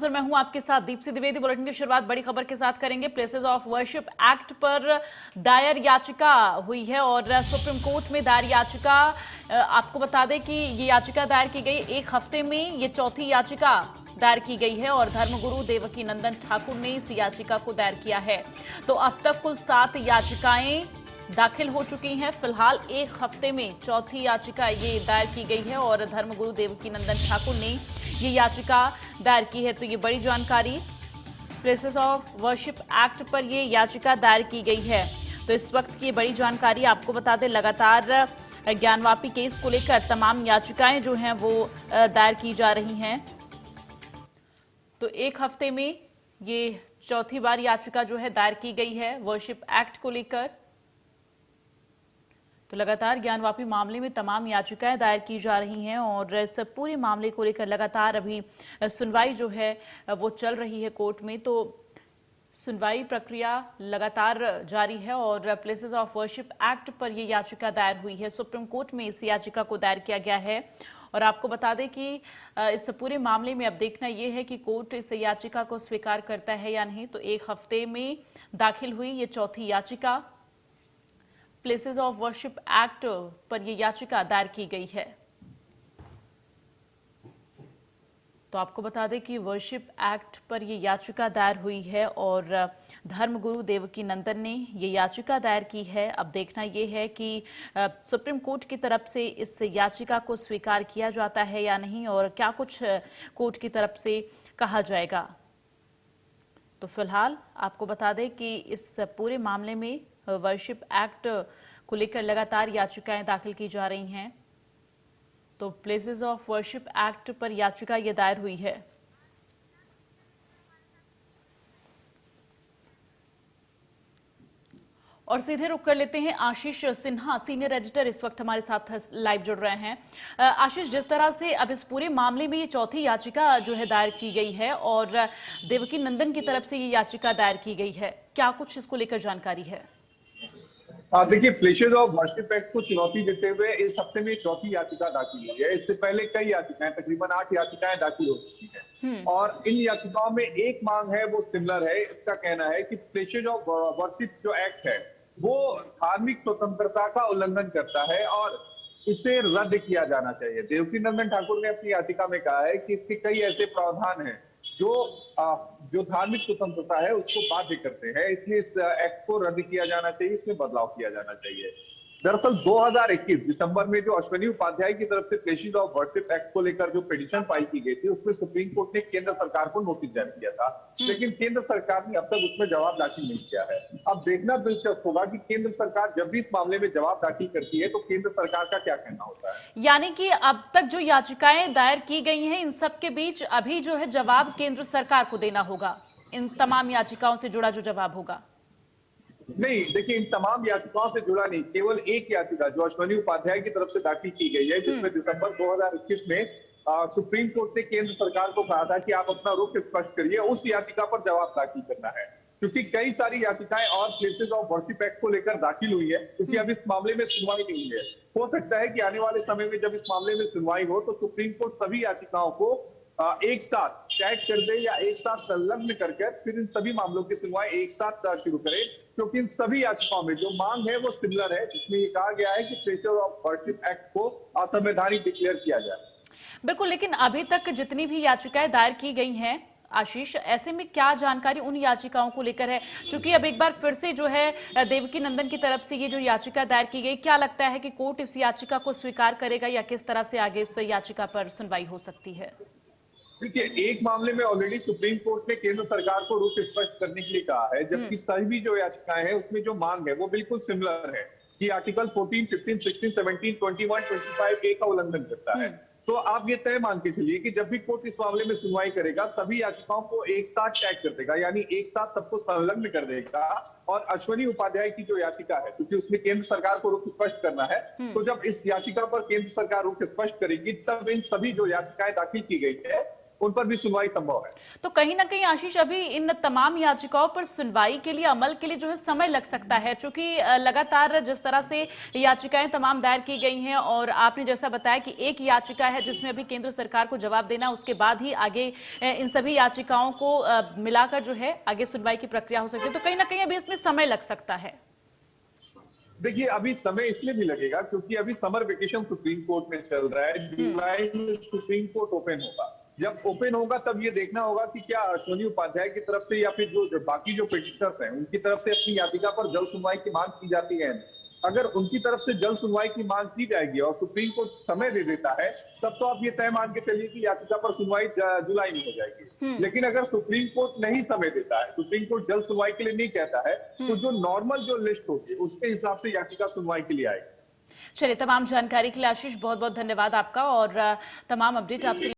नजर मैं हूं आपके साथ दीप्ति द्विवेदी। बुलेटिन की शुरुआत बड़ी खबर के साथ करेंगे। प्लेसेस ऑफ वर्शिप एक्ट पर दायर याचिका हुई है और सुप्रीम कोर्ट में दायर याचिका, आपको बता दें कि ये याचिका दायर की गई एक हफ्ते में, ये चौथी याचिका दायर की गई है और धर्मगुरु देवकी नंदन ठाकुर ने इस याचिका को दायर किया है। तो अब तक कुल 7 याचिकाएं दाखिल हो चुकी हैं। फिलहाल एक हफ्ते में चौथी याचिका ये दायर की गई है और धर्मगुरु देवकी नंदन ठाकुर ने ये याचिका दायर की है। तो ये बड़ी जानकारी, प्लेसेस ऑफ वर्शिप एक्ट पर ये याचिका दायर की गई है। तो इस वक्त की बड़ी जानकारी आपको बता दें, लगातार ज्ञानवापी केस को लेकर तमाम याचिकाएं जो हैं वो दायर की जा रही हैं। तो एक हफ्ते में ये चौथी बार याचिका जो है दायर की गई है वर्शिप एक्ट को लेकर। तो लगातार ज्ञानवापी मामले में तमाम याचिकाएं दायर की जा रही हैं और इस पूरे मामले को लेकर लगातार अभी सुनवाई जो है वो चल रही है कोर्ट में। तो सुनवाई प्रक्रिया लगातार जारी है और प्लेसेस ऑफ वर्शिप एक्ट पर यह याचिका दायर हुई है। सुप्रीम कोर्ट में इस याचिका को दायर किया गया है और आपको बता दें कि इस पूरे मामले में अब देखना यह है कि कोर्ट इस याचिका को स्वीकार करता है या नहीं। तो एक हफ्ते में दाखिल हुई ये चौथी याचिका, प्लेसेस ऑफ वर्शिप एक्ट पर यह याचिका दायर की गई है। तो आपको बता दें कि वर्शिप एक्ट पर यह याचिका दायर हुई है और धर्मगुरु देवकी नंदन ने यह याचिका दायर की है। अब देखना यह है कि सुप्रीम कोर्ट की तरफ से इस याचिका को स्वीकार किया जाता है या नहीं और क्या कुछ कोर्ट की तरफ से कहा जाएगा। तो फिलहाल आपको बता दें कि इस पूरे मामले में वर्शिप एक्ट को लेकर लगातार याचिकाएं दाखिल की जा रही हैं। तो प्लेसेस ऑफ वर्शिप एक्ट पर याचिका ये दायर हुई है। और सीधे रुक कर लेते हैं आशीष सिन्हा, सीनियर एडिटर इस वक्त हमारे साथ लाइव जुड़ रहे हैं। आशीष, जिस तरह से अब इस पूरे मामले में ये चौथी याचिका जो है दायर की गई है और देवकी नंदन की तरफ से ये याचिका दायर की गई है, क्या कुछ इसको लेकर जानकारी है? देखिए, प्लेसेस ऑफ वर्शिप एक्ट को चुनौती देते हुए इस हफ्ते में चौथी याचिका दाखिल हुई है। इससे पहले कई याचिकाएं, तकरीबन 8 याचिकाएं दाखिल हो चुकी हैं और इन याचिकाओं में एक मांग है वो सिमिलर है। इसका कहना है कि प्लेसेस ऑफ वर्शिप जो एक्ट है वो धार्मिक स्वतंत्रता का उल्लंघन करता है और इसे रद्द किया जाना चाहिए। देवकी नंदन ठाकुर ने अपनी याचिका में कहा है कि इसके कई ऐसे प्रावधान हैं जो धार्मिक स्वतंत्रता है उसको बाध्य करते हैं, इसलिए इस एक्ट को रद्द किया जाना चाहिए, इसमें बदलाव किया जाना चाहिए। दरअसल 2021 दिसंबर में जो अश्वनी उपाध्याय की तरफ से प्लेसेस ऑफ वर्शिप एक्ट को लेकर जो पिटीशन फाइल की गई थी उसमें सुप्रीम कोर्ट ने केंद्र सरकार को नोटिस जारी किया था, लेकिन केंद्र सरकार ने अब तक उसमें जवाब दाखिल नहीं किया है। अब देखना दिलचस्प होगा कि केंद्र सरकार जब भी इस मामले में जवाब दाखिल करती है तो केंद्र सरकार का क्या कहना होता है। यानी कि अब तक जो याचिकाएं दायर की गई हैं इन सब के बीच अभी जो है जवाब केंद्र सरकार को देना होगा, इन तमाम याचिकाओं से जुड़ा जो जवाब होगा। नहीं, देखिए, इन तमाम याचिकाओं से जुड़ा नहीं, केवल एक याचिका जो अश्वनी उपाध्याय की तरफ से दाखिल की गई है, जिसमें दिसंबर 2021 में सुप्रीम कोर्ट ने केंद्र सरकार को कहा था कि आप अपना रुख स्पष्ट करिए, उस याचिका पर जवाब दाखिल करना है। क्योंकि कई सारी याचिकाएं और प्लेसेस ऑफ वर्शिप एक्ट को लेकर दाखिल हुई है, क्योंकि अब इस मामले में सुनवाई नहीं हुई है। हो सकता है कि आने वाले समय में जब इस मामले में सुनवाई हो तो सुप्रीम कोर्ट सभी याचिकाओं को एक साथ टैग कर दे या एक साथ संलग्न करके फिर इन सभी मामलों की सुनवाई एक साथ शुरू करे, क्योंकि इन सभी याचिकाओं में जो मांग है वो सिमिलर है, जिसमें ये कहा गया है कि प्लेसेस ऑफ वर्शिप एक्ट को असंवैधानिक डिक्लेयर किया जाए। बिल्कुल, लेकिन अभी तक जितनी भी याचिकाएं दायर की गई हैं आशीष, ऐसे में क्या जानकारी उन याचिकाओं को लेकर है? क्योंकि अब एक बार फिर से जो है देवकी नंदन की तरफ से ये जो याचिका दायर की गई, क्या लगता है कि कोर्ट इस याचिका को स्वीकार करेगा या किस तरह से आगे इस याचिका पर सुनवाई हो सकती है? देखिए, एक मामले में ऑलरेडी सुप्रीम कोर्ट ने केंद्र सरकार को रुख स्पष्ट करने के लिए कहा है, जबकि सभी जो याचिकाएं हैं उसमें जो मांग है वो बिल्कुल सिमिलर है कि आर्टिकल 14, 15, 16, 17, 21, 25 ए का उल्लंघन करता है। तो आप ये तय मान के चलिए कि जब भी कोर्ट इस मामले में सुनवाई करेगा सभी याचिकाओं को एक साथ टैग कर देगा, यानी एक साथ सबको संलग्न कर देगा। और अश्वनी उपाध्याय की जो याचिका है, क्योंकि उसमें केंद्र सरकार को रुख स्पष्ट करना है, तो जब इस याचिका पर केंद्र सरकार रुख स्पष्ट करेगी तब इन सभी जो याचिकाएं दाखिल की गई है उन पर भी सुनवाई संभव है। तो कहीं ना कहीं आशीष अभी इन तमाम याचिकाओं पर सुनवाई के लिए, अमल के लिए जो है समय लग सकता है, क्योंकि लगातार जिस तरह से याचिकाएं तमाम दायर की गई हैं और आपने जैसा बताया कि एक याचिका है जिसमें अभी केंद्र सरकार को जवाब देना, उसके बाद ही आगे इन सभी याचिकाओं को मिलाकर जो है आगे सुनवाई की प्रक्रिया हो सकती है, तो कहीं ना कहीं अभी इसमें समय लग सकता है। देखिए, अभी समय इसलिए भी लगेगा क्योंकि अभी समर वेकेशन सुप्रीम कोर्ट में चल रहा है। जुलाई में सुप्रीम कोर्ट ओपन होगा। जब ओपन होगा तब ये देखना होगा कि क्या अश्विनी उपाध्याय की तरफ से या फिर जो बाकी जो पिटिशनर्स हैं उनकी तरफ से अपनी याचिका पर जल्द सुनवाई की मांग की जाती है। अगर उनकी तरफ से जल्द सुनवाई की मांग की जाएगी और सुप्रीम कोर्ट समय दे देता है, तब तो आप ये तय मान के चलिए कि याचिका पर सुनवाई जुलाई में हो जाएगी। लेकिन अगर सुप्रीम कोर्ट नहीं समय देता है, सुप्रीम कोर्ट जल्द सुनवाई के लिए नहीं कहता है, तो जो नॉर्मल जो लिस्ट होती है उसके हिसाब से याचिका सुनवाई के लिए आएगी। चलिए, तमाम जानकारी के लिए आशीष बहुत बहुत धन्यवाद आपका, और तमाम अपडेट आपसे